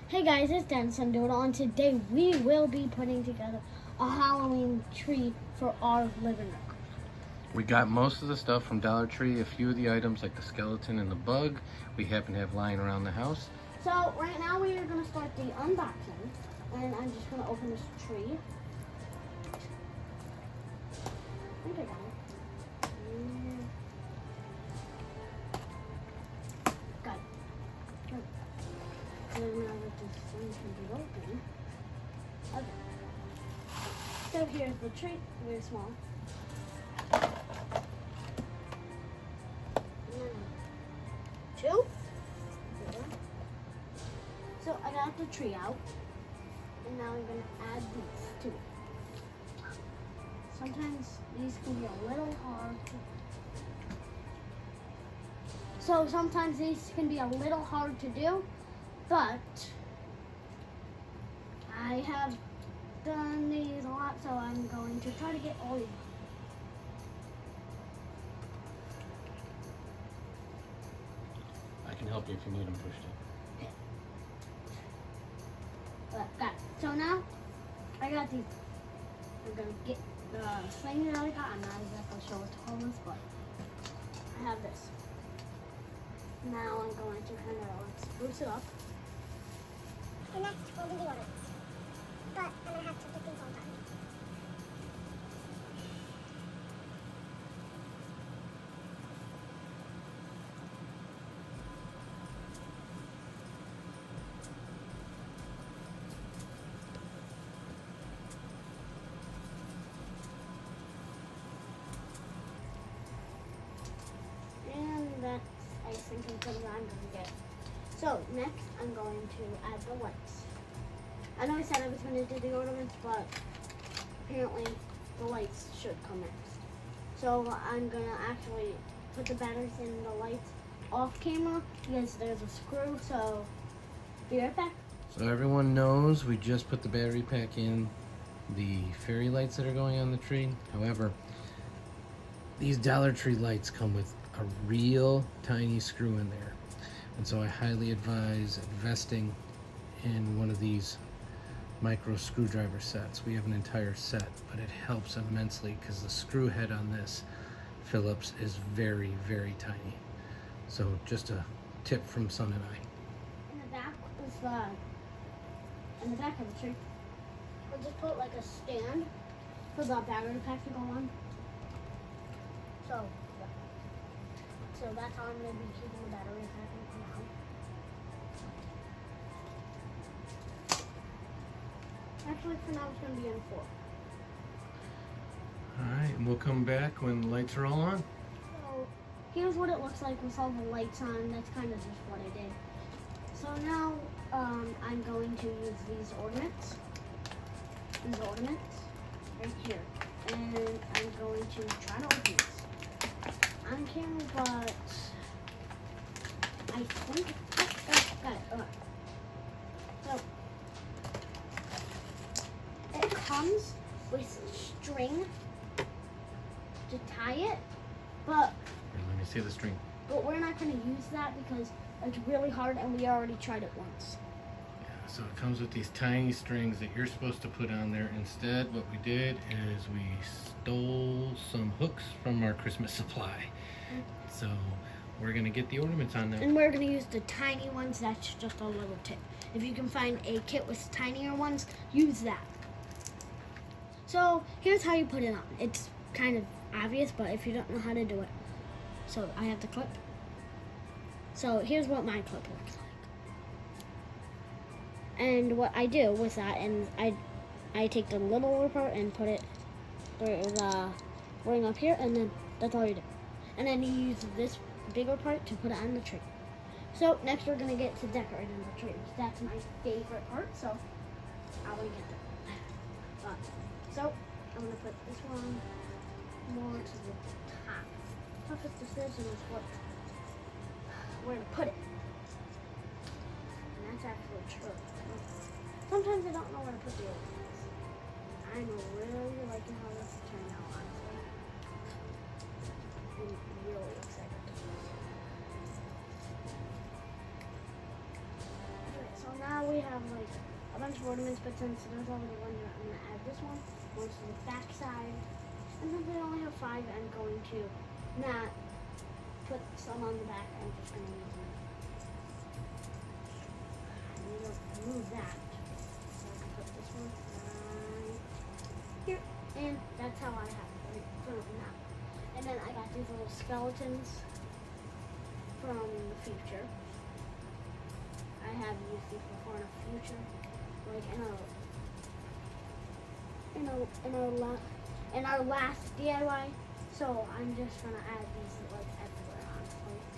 Hey guys, it's Dennis and Doodle, and today we will be putting together a Halloween tree for our living room. We got most of the stuff from Dollar Tree. A few of the items like the skeleton and the bug we happen to have lying around the house. So right now we are going to start the unboxing, and I'm just going to open this tree. Okay, got it. Got it. Good. So now that this thing can be open. Okay. So here's the tree, very small. Two. So I got the tree out, and now I'm going to add these to it. Sometimes these can be a little hard. To do, but I have done these a lot, so I'm going to try to get all of them. I can help you if you need them pushed in. Got it. So now I got these. I'm gonna get the thing that I got. I'm not exactly sure what to call this, but I have this. Now I'm going to kind of spruce it up. And next will be the ornaments. But I'm gonna have to get these all done. That's icing because I'm going to get. So next I'm going to add the lights. I know I said I was going to do the ornaments, but apparently the lights should come next. So I'm going to actually put the batteries in the lights off camera because there's a screw, so be right back. So everyone knows we just put the battery pack in the fairy lights that are going on the tree. However, these Dollar Tree lights come with a real tiny screw in there, and so I highly advise investing in one of these micro screwdriver sets. We have an entire set, but it helps immensely because the screw head on this Phillips is very, very tiny. So just a tip from Son and I. In the back is in the back of the tree, we'll just put like a stand for the battery pack to go on. So that's how I'm going to be keeping the battery pack in now. Actually, for now, it's going to be in 4. Alright, and we'll come back when the lights are all on. So here's what it looks like with all the lights on. That's kind of just what I did. So now I'm going to use these ornaments. Right here. And I'm going to try to open this on camera, but I think got it. Okay. So it comes with string to tie it, but Here, let me see the string. But we're not going to use that because it's really hard, and we already tried it once. Yeah, so it comes with these tiny strings that you're supposed to put on there. Instead, what we did is we stole some hooks from our Christmas supply. So we're gonna get the ornaments on now. And we're gonna use the tiny ones. That's just a little tip. If you can find a kit with tinier ones, use that. So here's how you put it on. It's kind of obvious, but if you don't know how to do it. So I have the clip. So here's what my clip looks like. And what I do with that, and I take the little part and put it where the ring up here, and then that's all you do. And then you use this bigger part to put it on the tree. So next we're gonna get to decorating the tree. That's my favorite part, so I will get that. So I'm gonna put this one more to the top. Toughest decision is where to put it. And that's actually true. Sometimes I don't know where to put the ornaments. I'm really liking how this turned out, honestly. I'm really excited. Okay, so now we usually have like a bunch of ornaments, but since there's already one here, I'm gonna add this one to the back side. And since we only have 5, I'm going to not put some on the back. I'm just gonna use them. I need to remove that. So I can put this one right here, and that's how I have it for now. And then I got these little skeletons from the future. I have used these before in the future, like in our last DIY. So I'm just gonna add these like everywhere on point.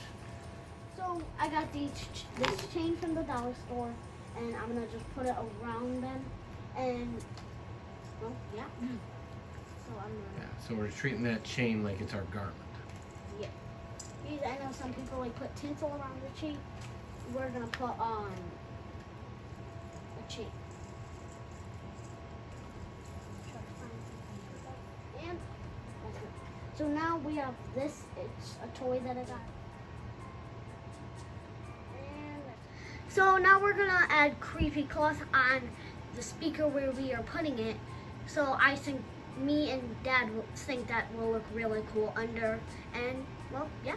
So I got this chain from the dollar store, and I'm gonna just put it around them, and well, yeah. So I'm gonna. Yeah, so we're treating that chain like it's our garland. Yeah. I know some people like put tinsel around the chain. We're gonna put on a chain. And that's it. So now we have this. It's a toy that I got. And so now we're gonna add creepy cloth on the speaker where we are putting it. So I think me and Dad think that will look really cool under. And well, yeah.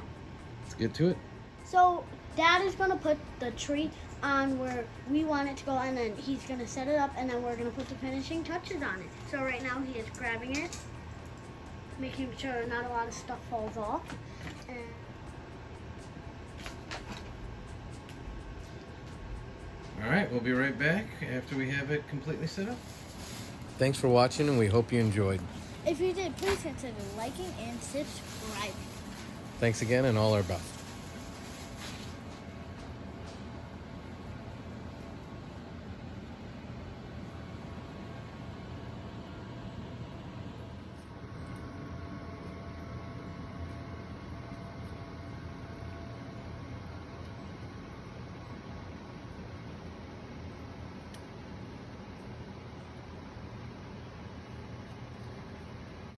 Let's get to it. So Dad is gonna put the tree on where we want it to go, and then he's gonna set it up, and then we're gonna put the finishing touches on it. So right now he is grabbing it, making sure not a lot of stuff falls off. And All right, we'll be right back after we have it completely set up. Thanks for watching, and we hope you enjoyed. if you did, please consider liking and subscribing. Thanks again, and all our best.